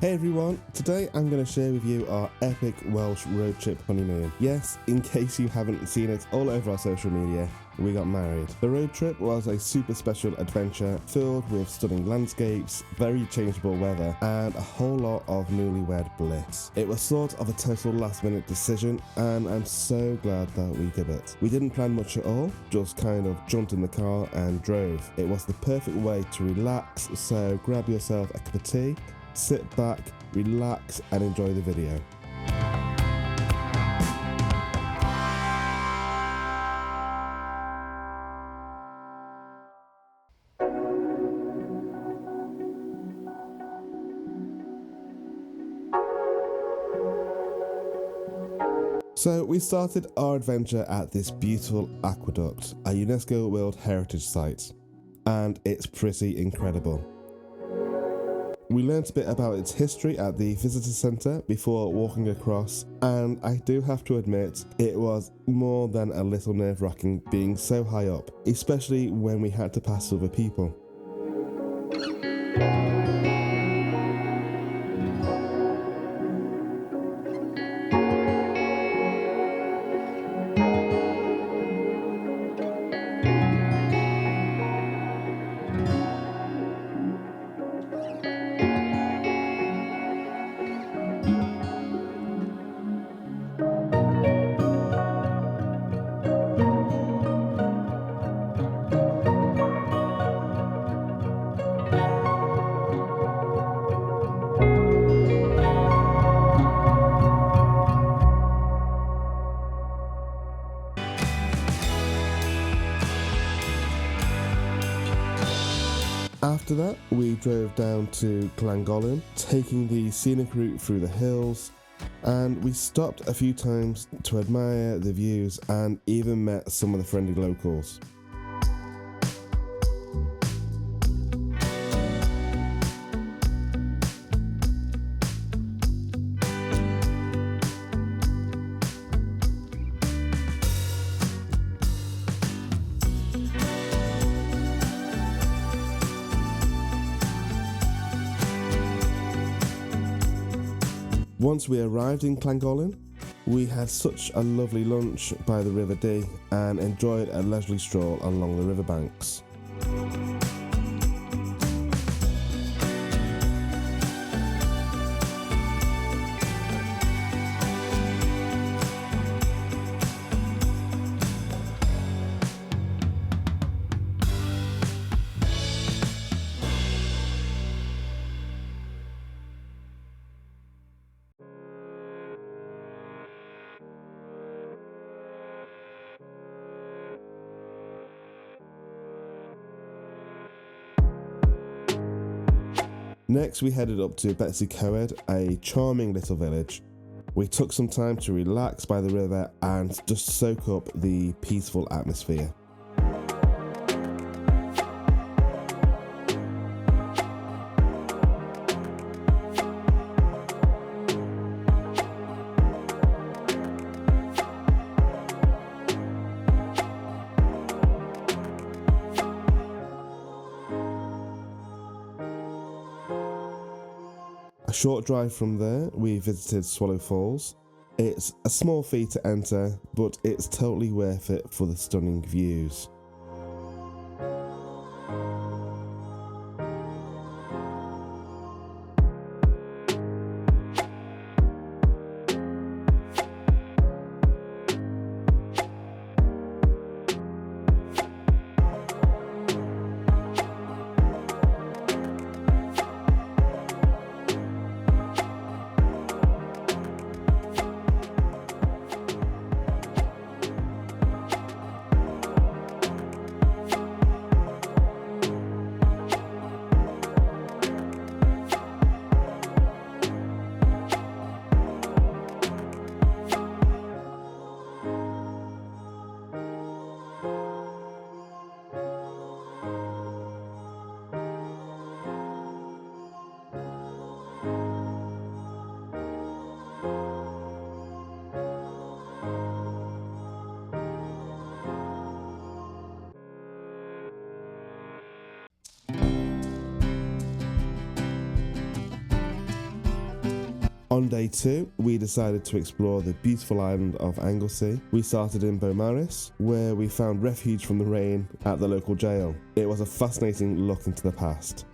Hey everyone, today I'm going to share with you our epic Welsh road trip honeymoon. Yes, in case you haven't seen it all over our social media, we got married. The road trip was a super special adventure filled with stunning landscapes, very changeable weather, and a whole lot of newlywed bliss. It was sort of a total last minute decision, and I'm so glad that we did it. We didn't plan much at all, just kind of jumped in the car and drove. It was the perfect way to relax, so grab yourself a cup of tea, sit back, relax, and enjoy the video. So we started our adventure at this beautiful aqueduct, a UNESCO World Heritage Site, and it's pretty incredible. We learnt a bit about its history at the visitor centre before walking across, and I do have to admit it was more than a little nerve-wracking being so high up, especially when we had to pass other people. After that, we drove down to LLangollen, taking the scenic route through the hills, and we stopped a few times to admire the views and even met some of the friendly locals. Once we arrived in LLangollen, we had such a lovely lunch by the River Dee and enjoyed a leisurely stroll along the riverbanks. Next, we headed up to Betws-y-Coed, a charming little village. We took some time to relax by the river and just soak up the peaceful atmosphere. A short drive from there, we visited Swallow Falls. It's a small fee to enter, but it's totally worth it for the stunning views. On day 2, we decided to explore the beautiful island of Anglesey. We started in Beaumaris, where we found refuge from the rain at the local jail. It was a fascinating look into the past.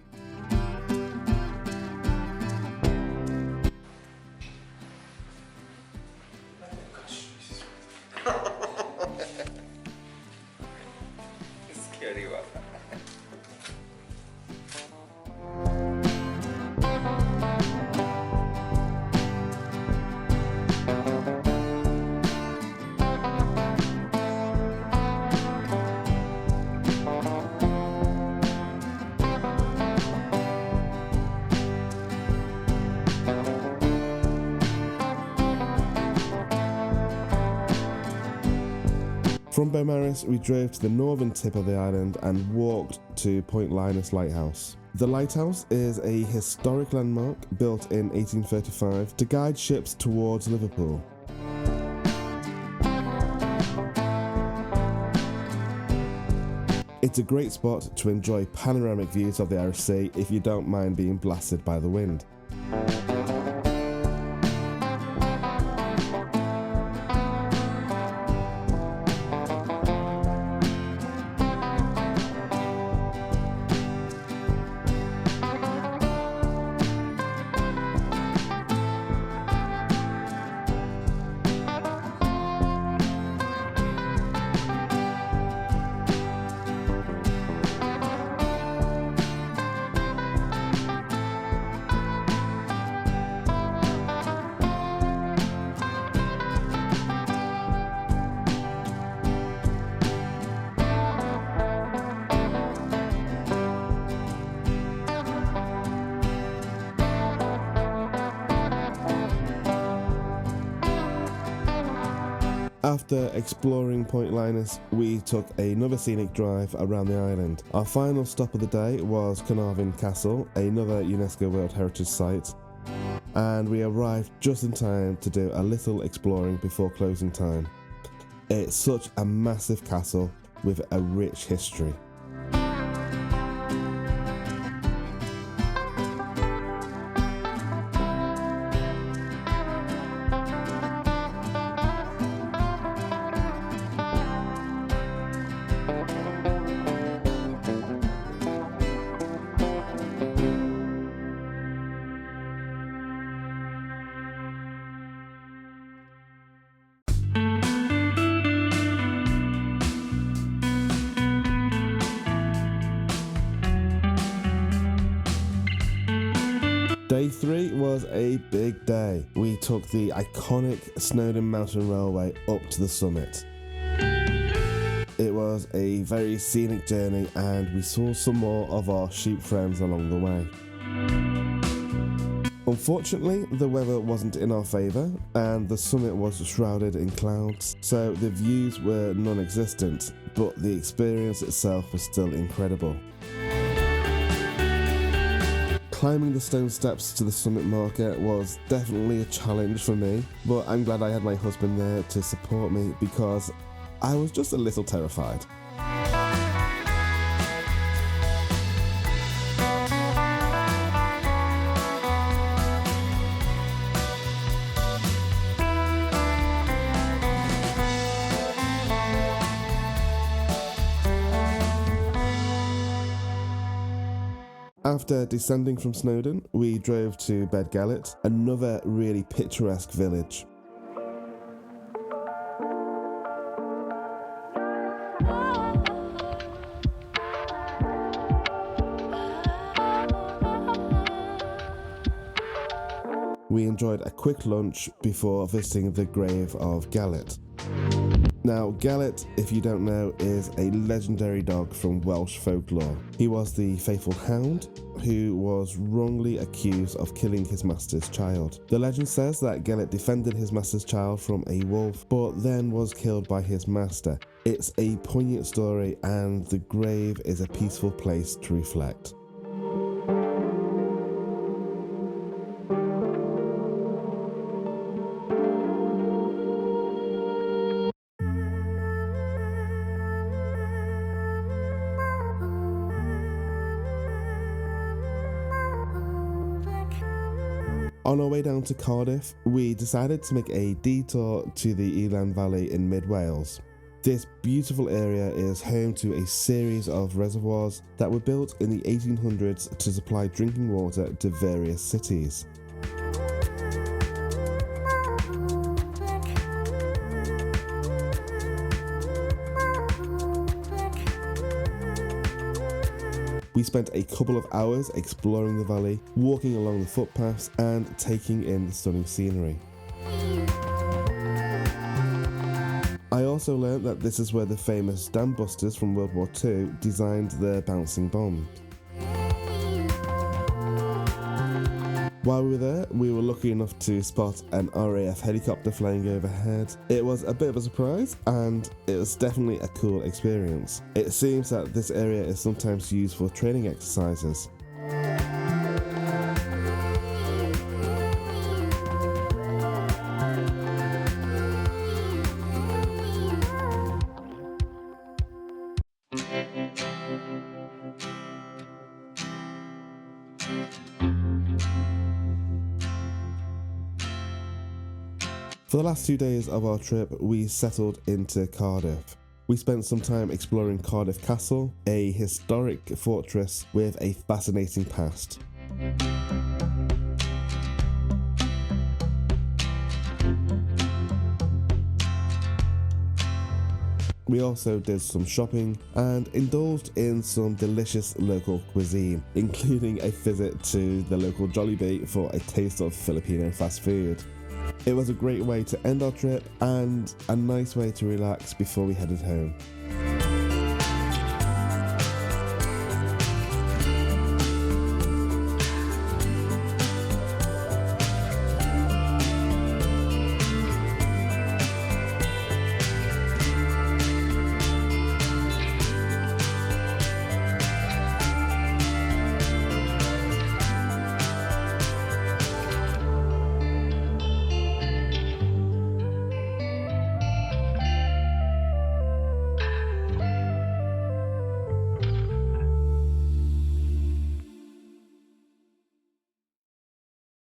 From Beaumaris, we drove to the northern tip of the island and walked to Point Linus Lighthouse. The lighthouse is a historic landmark built in 1835 to guide ships towards Liverpool. It's a great spot to enjoy panoramic views of the Irish Sea if you don't mind being blasted by the wind. After exploring Point Linus, we took another scenic drive around the island. Our final stop of the day was Caernarfon Castle, another UNESCO World Heritage Site, and we arrived just in time to do a little exploring before closing time. It's such a massive castle with a rich history. Day 3 was a big day. We took the iconic Snowdon mountain railway up to the summit. It was a very scenic journey and we saw some more of our sheep friends along the way. Unfortunately, the weather wasn't in our favour and the summit was shrouded in clouds, so the views were non-existent, but the experience itself was still incredible. Climbing the stone steps to the summit marker was definitely a challenge for me, but I'm glad I had my husband there to support me because I was just a little terrified. After descending from Snowdon, we drove to Betws-y-Coed, another really picturesque village. We enjoyed a quick lunch before visiting the grave of Gelert. Now, Gelert, if you don't know, is a legendary dog from Welsh folklore. He was the faithful hound who was wrongly accused of killing his master's child. The legend says that Gelert defended his master's child from a wolf, but then was killed by his master. It's a poignant story, and the grave is a peaceful place to reflect. On our way down to Cardiff, we decided to make a detour to the Elan Valley in mid-Wales. This beautiful area is home to a series of reservoirs that were built in the 1800s to supply drinking water to various cities. We spent a couple of hours exploring the valley, walking along the footpaths and taking in the stunning scenery. I also learnt that this is where the famous dam busters from World War II designed their bouncing bomb. While we were there, we were lucky enough to spot an RAF helicopter flying overhead. It was a bit of a surprise, and it was definitely a cool experience. It seems that this area is sometimes used for training exercises. For the last 2 days of our trip, we settled into Cardiff. We spent some time exploring Cardiff Castle, a historic fortress with a fascinating past. We also did some shopping and indulged in some delicious local cuisine, including a visit to the local Jollibee for a taste of Filipino fast food. It was a great way to end our trip and a nice way to relax before we headed home.